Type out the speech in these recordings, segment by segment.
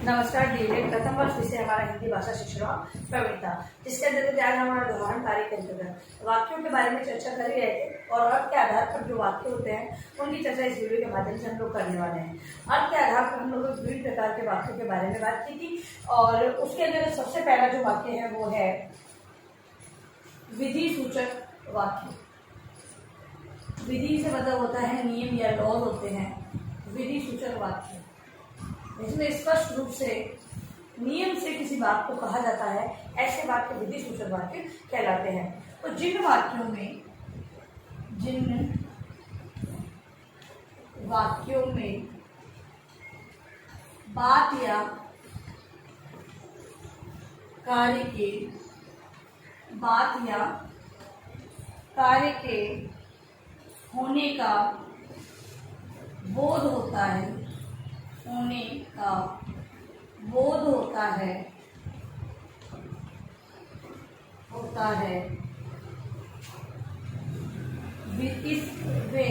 नमस्कार डीएलएड प्रथम वर्ष विषय हमारा हिंदी भाषा शिक्षण प्रवीणता, जिसके अंतर्गत आज हमारा उदाहरण कार्य के अंतर्गत वाक्यों के बारे में चर्चा कर रहे थे और अर्थ के आधार पर जो वाक्य होते हैं उनकी चर्चा इस वीडियो के माध्यम से हम लोग करने वाले हैं। अर्थ के आधार पर हम लोग विभिन्न प्रकार के वाक्यों के बारे में बात की थी और उसके अंदर सबसे पहला जो वाक्य है वो है विधि सूचक वाक्य। विधि से मतलब होता है नियम या लॉज होते हैं। विधि सूचक वाक्य इसमें स्पष्ट रूप से नियम से किसी बात को कहा जाता है, ऐसे वाक्य विधि सूचक वाक्य कहलाते हैं। तो जिन वाक्यों में बात या कार्य के होने का बोध होता है, वे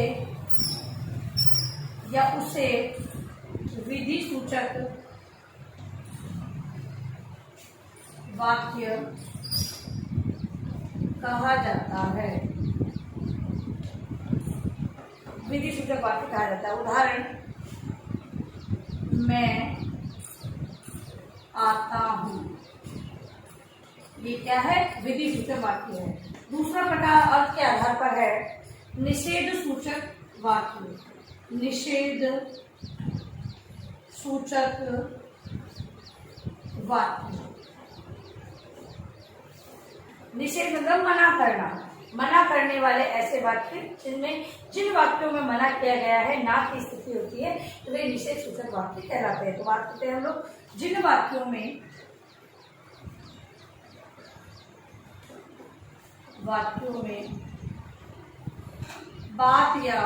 या उसे विधि सूचक वाक्य कहा जाता है। विधि सूचक वाक्य कहा जाता है। उदाहरण, मैं आता हूँ, ये क्या है? विधि सूचक वाक्य है। दूसरा प्रकार अर्थ के आधार पर है निषेध सूचक वाक्य। निषेध सूचक वाक्य, निषेध मतलब मना करना, मना करने वाले ऐसे वाक्य जिनमें जिन वाक्यों में मना किया गया है ना की स्थिति होती है तो वे निषेध सूचक वाक्य कहलाते हैं। तो बात करते हैं हम लोग जिन वाक्यों में बात या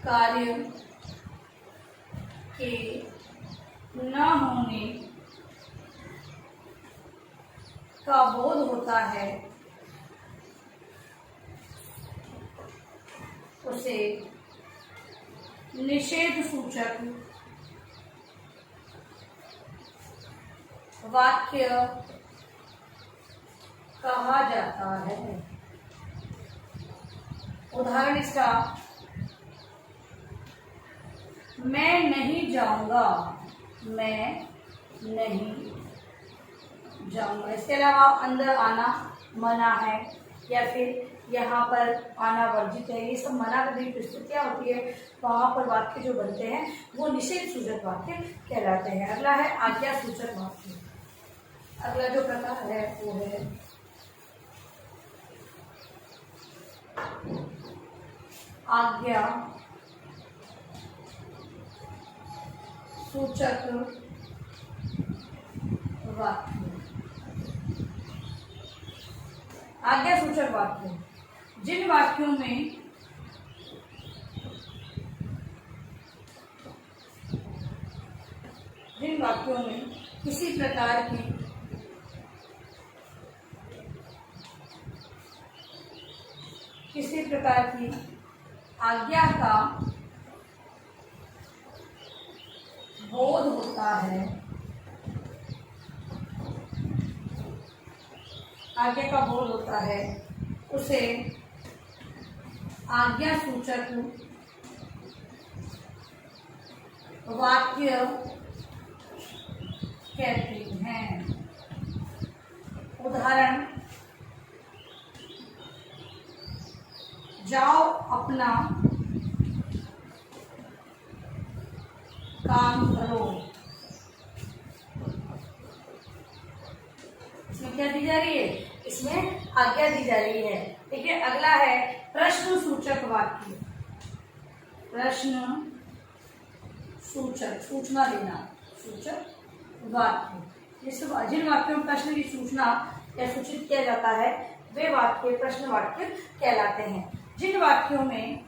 कार्य के न होने का बोध होता है, उसे निषेध सूचक वाक्य कहा जाता है। उदाहरण इसका, मैं नहीं जाऊंगा, मैं नहीं जाऊंगा। इसके अलावा अंदर आना मना है या फिर यहाँ पर आना वर्जित है, ये सब मना करने की स्थितियाँ होती है, वहाँ पर वाक्य जो बनते हैं वो निषेध सूचक वाक्य कहलाते हैं। अगला है आज्ञा सूचक वाक्य। अगला जो प्रकार है वो है आज्ञा सूचक वाक्य। आज्ञा सूचक वाक्य जिन वाक्यों में किसी प्रकार की आज्ञा का बोध होता है, आज्ञा का बोध होता है, उसे आज्ञा सूचक वाक्य कहते हैं। उदाहरण, जाओ अपना काम करो। इसमें क्या दी जा रही है? इसमें आज्ञा दी जा रही है। ठीक है। अगला है प्रश्न सूचक वाक्य। प्रश्न सूचक, सूचना देना, सूचक वाक्य। जिन वाक्यों में प्रश्न की सूचना या सूचित किया जाता है वे वाक्य प्रश्न वाक्य कहलाते हैं। जिन वाक्यों में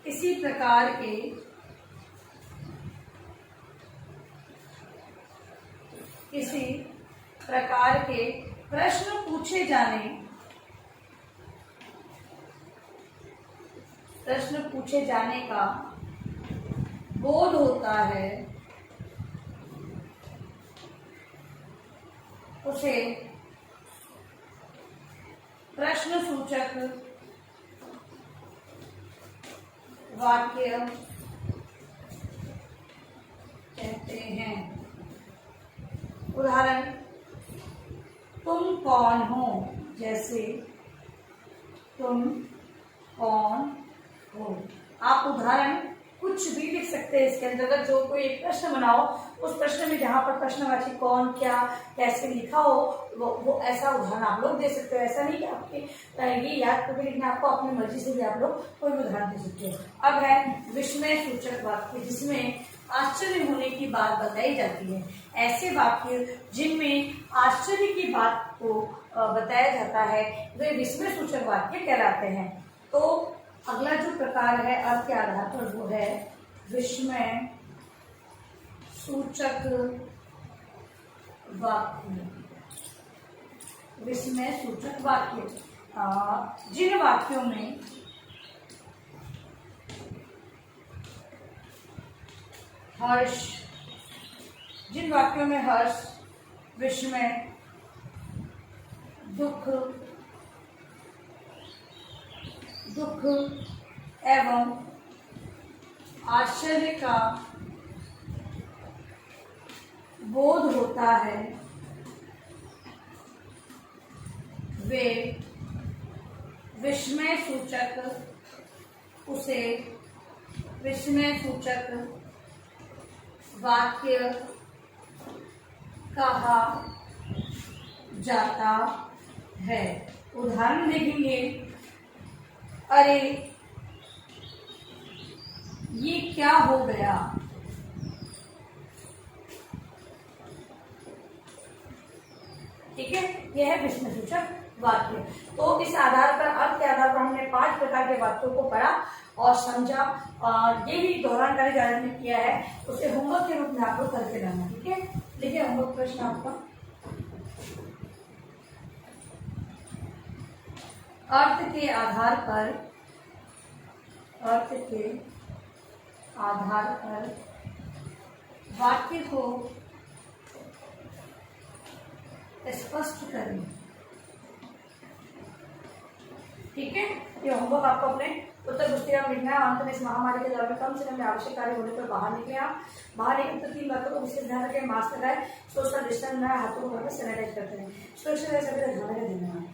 किसी प्रकार के किसी प्रकार के प्रश्न पूछे जाने का बोध होता है उसे प्रश्नसूचक वाक्य कहते हैं। उदाहरण, तुम कौन हो? जैसे तुम कौन हो। आप उदाहरण कुछ भी लिख सकते हैं इसके अंतर्गत। जो कोई एक प्रश्न बनाओ, उस प्रश्न में जहाँ पर प्रश्नवाची कौन, क्या, कैसे लिखा हो, वो ऐसा उदाहरण आप लोग दे सकते हो। ऐसा नहीं कि आपके ये याद करके लिखना, आपको अपनी मर्जी से भी आप लोग कोई भी उदाहरण दे सकते हो। अब है विस्मय सूचक वाक्य, जिसमें आश्चर्य होने की बात बताई जाती है। ऐसे वाक्य जिनमें आश्चर्य की बात को बताया जाता है वे विस्मय सूचक वाक्य कहलाते हैं। तो अगला जो प्रकार है अर्थ के आधार पर, वो है विस्मय सूचक वाक्य। विस्मय सूचक वाक्य जिन वाक्यों में हर्ष, विस्मय, दुख एवं आश्चर्य का बोध होता है, वे विस्मय सूचक वाक्य कहा जाता है। उदाहरण देखेंगे, अरे ये क्या हो गया? ठीक है, यह है विस्मय सूचक वाक्य। तो इस आधार पर, अर्थ के आधार पर हमने 5 प्रकार के वाक्यों को पढ़ा और समझा, और ये भी दोहरान कार्य जो ने किया है उसे होमवर्क के रूप में आप लोग करके रहना। ठीक है, देखिए होमवर्क प्रश्न आपका, अर्थ के आधार पर वाक्य को स्पष्ट करें। ठीक है, ये होमवर्क आपको अपने उत्तर पुस्तिका में लिखना है। अंत में इस महामारी के दौरान कम से कम आवश्यक कार्य होने पर बाहर निकले। आप बाहर निकले तो 3 बातों को विशेष ध्यान रखें। मास्क लगाए, सोशल डिस्टेंस बनाए, हाथों को सैनिटाइज करते हैं। सुरक्षित रहे, सभी धन्यवाद।